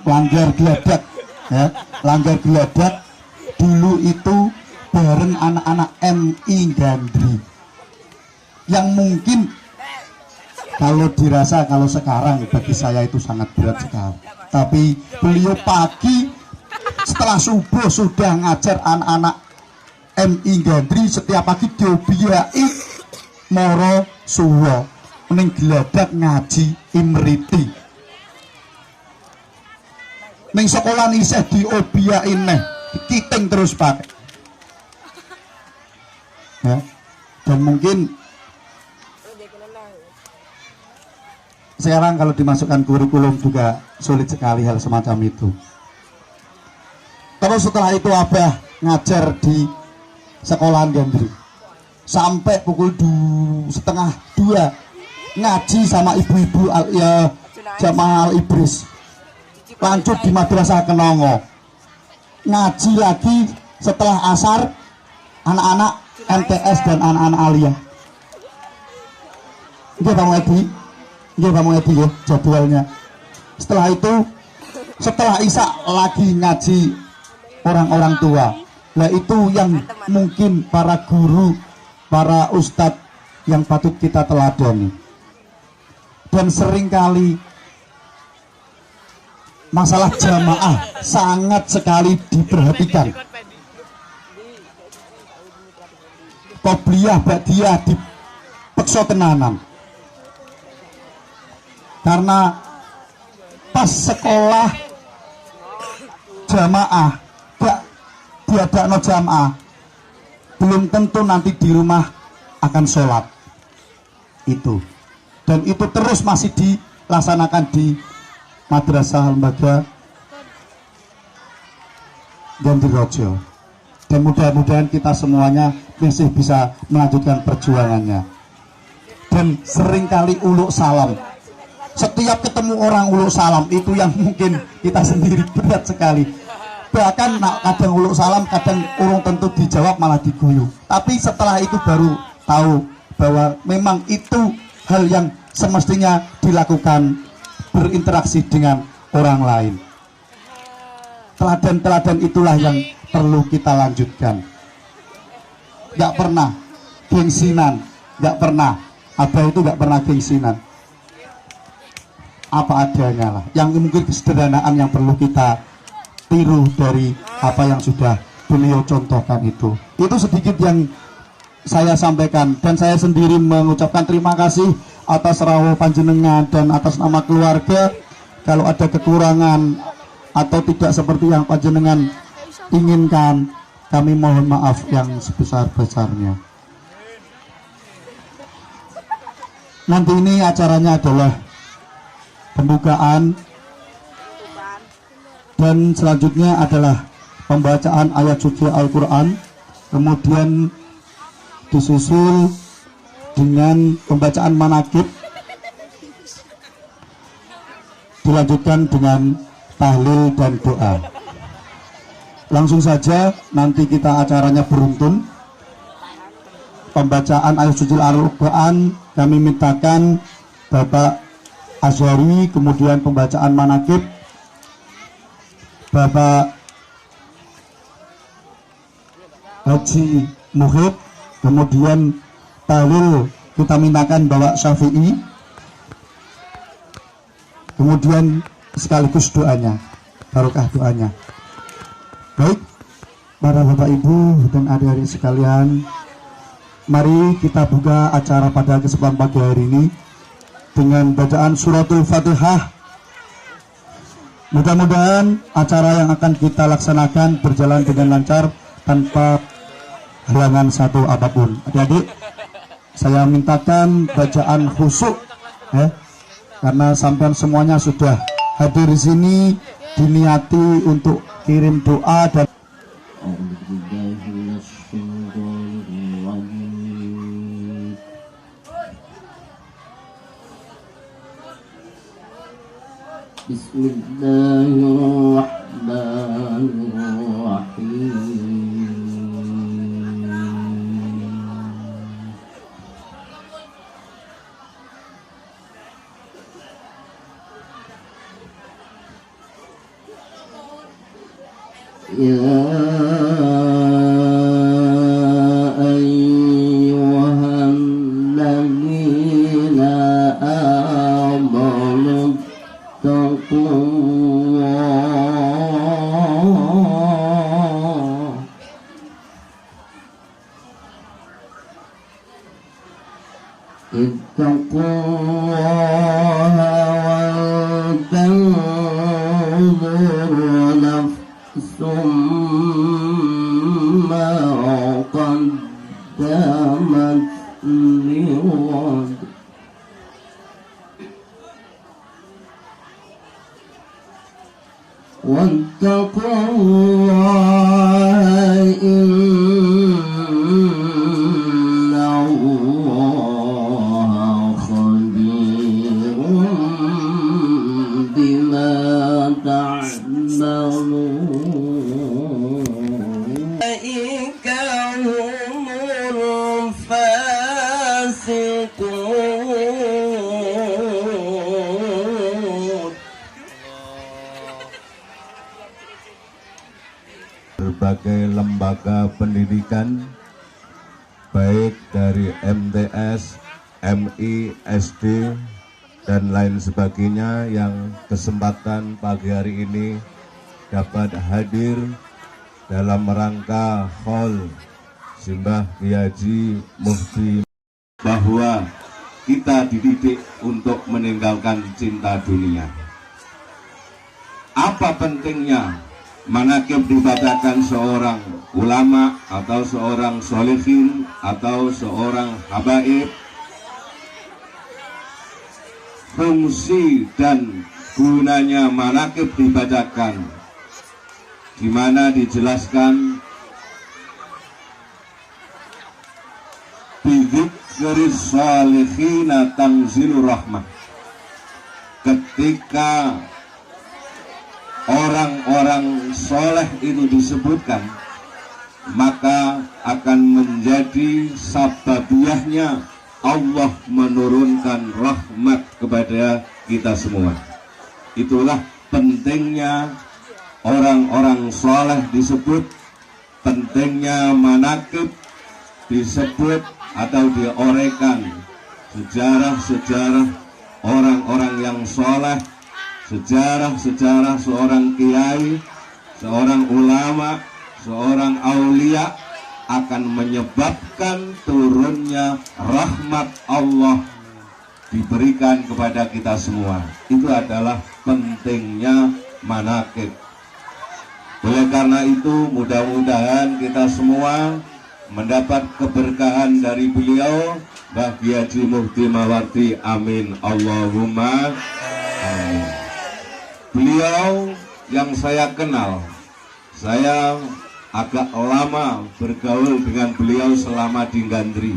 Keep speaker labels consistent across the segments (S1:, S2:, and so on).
S1: Langgar Geladak ya, Langgar Geladak dulu itu bareng anak-anak MI Gandri yang mungkin kalau dirasa kalau sekarang bagi saya itu sangat berat sekali, tapi beliau pagi setelah subuh sudah ngajar anak-anak MI Gandri setiap pagi diobiai moro suwo ning Geladak ngaji imriti ning sekolah isih diobiai neh dikiting terus pakai ya. Dan mungkin sekarang kalau dimasukkan kurikulum juga sulit sekali hal semacam itu. Terus setelah itu Abah ngajar di sekolahan Gandri sampai pukul 1:30 ngaji sama ibu-ibu ya, jamaah Al-Ibris. Lanjut di Madrasah Kenongo ngaji lagi setelah asar anak-anak MTS dan anak-anak Alia. Nggih Pak Edi, nggih Pak Edi ya jadwalnya. Setelah itu setelah Isya lagi ngaji orang-orang tua. Nah itu yang mungkin para guru, para ustadz yang patut kita teladani. Dan seringkali masalah jamaah sangat sekali diperhatikan. Qobliyah ba'diyah dipeksa tenanan. Karena pas sekolah jamaah gak diadakno jamaah belum tentu nanti di rumah akan sholat itu, dan itu terus masih dilaksanakan di Madrasah Lembaga Gandirojo. Dan mudah-mudahan kita semuanya masih bisa melanjutkan perjuangannya. Dan seringkali uluk salam, setiap ketemu orang uluk salam itu yang mungkin kita sendiri berat sekali. Bahkan kadang uluk salam, kadang urung tentu dijawab malah diguyu. Tapi setelah itu baru tahu bahwa memang itu hal yang semestinya dilakukan, berinteraksi dengan orang lain. Teladan-teladan itulah yang perlu kita lanjutkan. Gak pernah gengsinan, gak pernah. Abah itu gak pernah gengsinan. Apa adanya lah. Yang mungkin kesederhanaan yang perlu kita tiru dari apa yang sudah beliau contohkan itu. Itu sedikit yang saya sampaikan, dan saya sendiri mengucapkan terima kasih atas rawuh panjenengan dan atas nama keluarga. Kalau ada kekurangan atau tidak seperti yang panjenengan inginkan, kami mohon maaf yang sebesar-besarnya. Nanti ini acaranya adalah pembukaan dan selanjutnya adalah pembacaan ayat suci Al-Quran, kemudian disusul dengan pembacaan manaqib, dilanjutkan dengan tahlil dan doa. Langsung saja nanti kita acaranya beruntun. Pembacaan ayat suci Al-Quran kami mintakan Bapak Azhari, kemudian pembacaan manaqib Bapak Haji Muhid, kemudian tahlil kita mintakan Bapak Syafi'i, kemudian sekaligus doanya, barokah doanya. Baik, para Bapak Ibu dan adik-adik sekalian, mari kita buka acara pada kesempatan pagi hari ini dengan bacaan suratul Fatihah. Mudah-mudahan acara yang akan kita laksanakan berjalan dengan lancar tanpa halangan satu apapun. Adik-adik, saya mintakan bacaan khusyuk ya, karena sampai semuanya sudah hadir di sini, diniati untuk kirim doa dan
S2: Bismillahirrahmanirrahim. يا أيها الذين آمنوا اتقوا الله ولتنظر نفس ما قدمت لغد واتقوا الله إن الله خبير بما تعملون أولئك هم الفاسقون.
S3: Berbagai lembaga pendidikan baik dari MTS, MI, SD dan lain sebagainya yang kesempatan pagi hari ini dapat hadir dalam rangka Haul Simbah Kiai Haji Mufti, bahwa kita dididik untuk meninggalkan cinta dunia. Apa pentingnya manaqib dibacakan seorang ulama atau seorang sholihin atau seorang habaib? Fungsi dan gunanya manaqib dibacakan, di mana dijelaskan bidzikri sholihina tanzilur rahmah. Ketika orang-orang soleh itu disebutkan, maka akan menjadi sababiahnya Allah menurunkan rahmat kepada kita semua. Itulah pentingnya orang-orang soleh disebut, pentingnya manaqib disebut atau diorekan sejarah-sejarah orang-orang yang soleh, sejarah-sejarah seorang kiai, seorang ulama, seorang aulia, akan menyebabkan turunnya rahmat Allah diberikan kepada kita semua. Itu adalah pentingnya manaqib. Oleh karena itu, mudah-mudahan kita semua mendapat keberkahan dari beliau, Mbah Kiai Haji Mufti Mawardi. Amin Allahumma amin. Beliau yang saya kenal, saya agak lama bergaul dengan beliau selama di Gandri.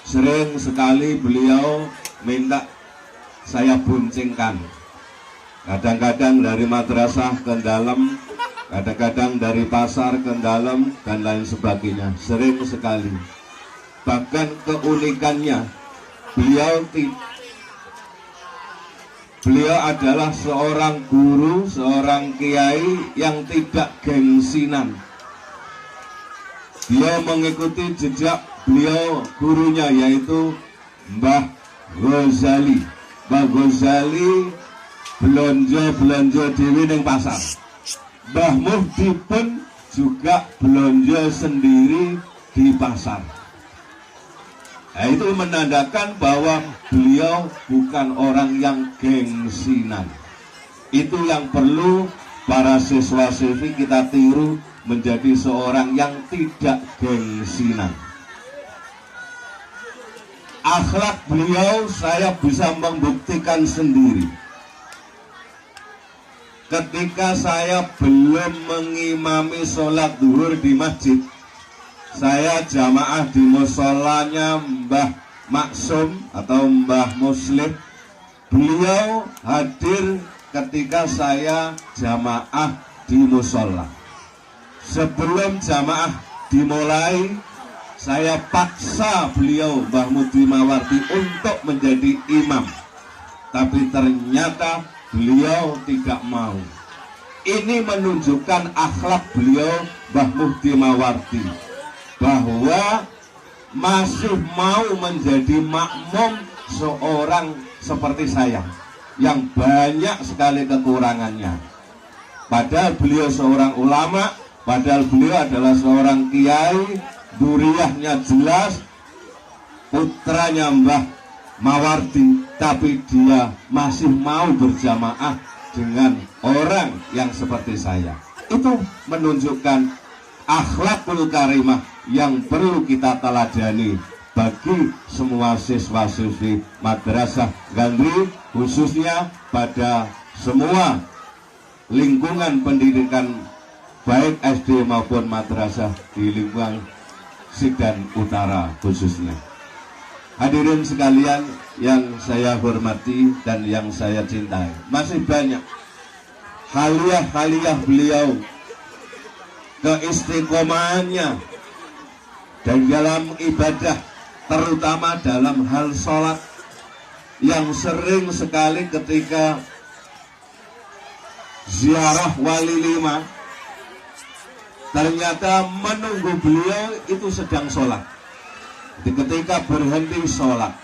S3: Sering sekali beliau minta saya boncengkan, kadang-kadang dari madrasah ke dalam, kadang-kadang dari pasar ke dalam, dan lain sebagainya. Sering sekali. Bahkan keunikannya, beliau adalah seorang guru, seorang kiai yang tidak gengsinan. Dia mengikuti jejak beliau gurunya, yaitu Mbah Ghazali. Mbah Ghazali belanja dewi ning pasar. Mbah Mufti pun juga belanja sendiri di pasar. Nah, itu menandakan bahwa beliau bukan orang yang gengsinan. Itu yang perlu para siswa-siswi kita tiru, menjadi seorang yang tidak gengsinan. Akhlak beliau saya bisa membuktikan sendiri. Ketika saya belum mengimami sholat zuhur di masjid, saya jamaah di musolanya Mbah Maksum atau Mbah Muslim. Beliau hadir ketika saya jamaah di musola. Sebelum jamaah dimulai, saya paksa beliau Mbah Mufti Mawardi untuk menjadi imam. Tapi ternyata beliau tidak mau. Ini menunjukkan akhlak beliau Mbah Muhdi Mawardi, bahwa masih mau menjadi makmum seorang seperti saya yang banyak sekali kekurangannya. Padahal beliau seorang ulama, padahal beliau adalah seorang kiai, duriyahnya jelas, putranya Mbah Mawardi, tapi dia masih mau berjamaah dengan orang yang seperti saya. Itu menunjukkan akhlakul karimah yang perlu kita teladani bagi semua siswa-siswi Madrasah Gandri, khususnya pada semua lingkungan pendidikan baik SD maupun madrasah di lingkungan Sidan Utara khususnya. Hadirin sekalian yang saya hormati dan yang saya cintai, masih banyak haliah-haliah beliau, keistiqomahannya dan dalam ibadah, terutama dalam hal sholat, yang sering sekali ketika ziarah wali lima ternyata menunggu beliau itu sedang sholat. Ketika berhenti sholat,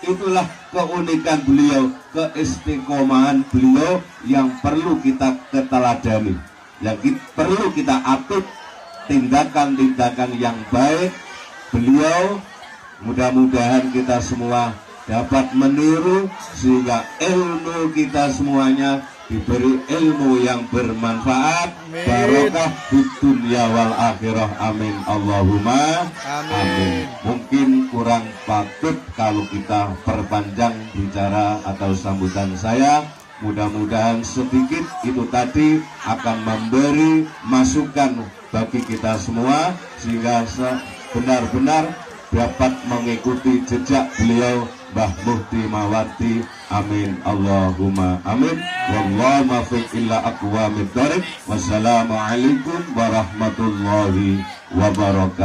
S3: itulah keunikan beliau, keistiqomahan beliau yang perlu kita keteladani, yang perlu kita atur tindakan-tindakan yang baik beliau. Mudah-mudahan kita semua dapat meniru sehingga ilmu kita semuanya diberi ilmu yang bermanfaat, barokah di dunia wal akhirah, amin Allahumma amin. Mungkin kurang patut kalau kita perpanjang bicara atau sambutan saya. Mudah-mudahan sedikit itu tadi akan memberi masukan bagi kita semua sehingga benar-benar dapat mengikuti jejak beliau Mbah Muhdi Mawardi, amin Allahumma amin. Wallahu muwaffiq ila aqwamit thoriq. Wassalamualaikum warahmatullahi wabarakatuh.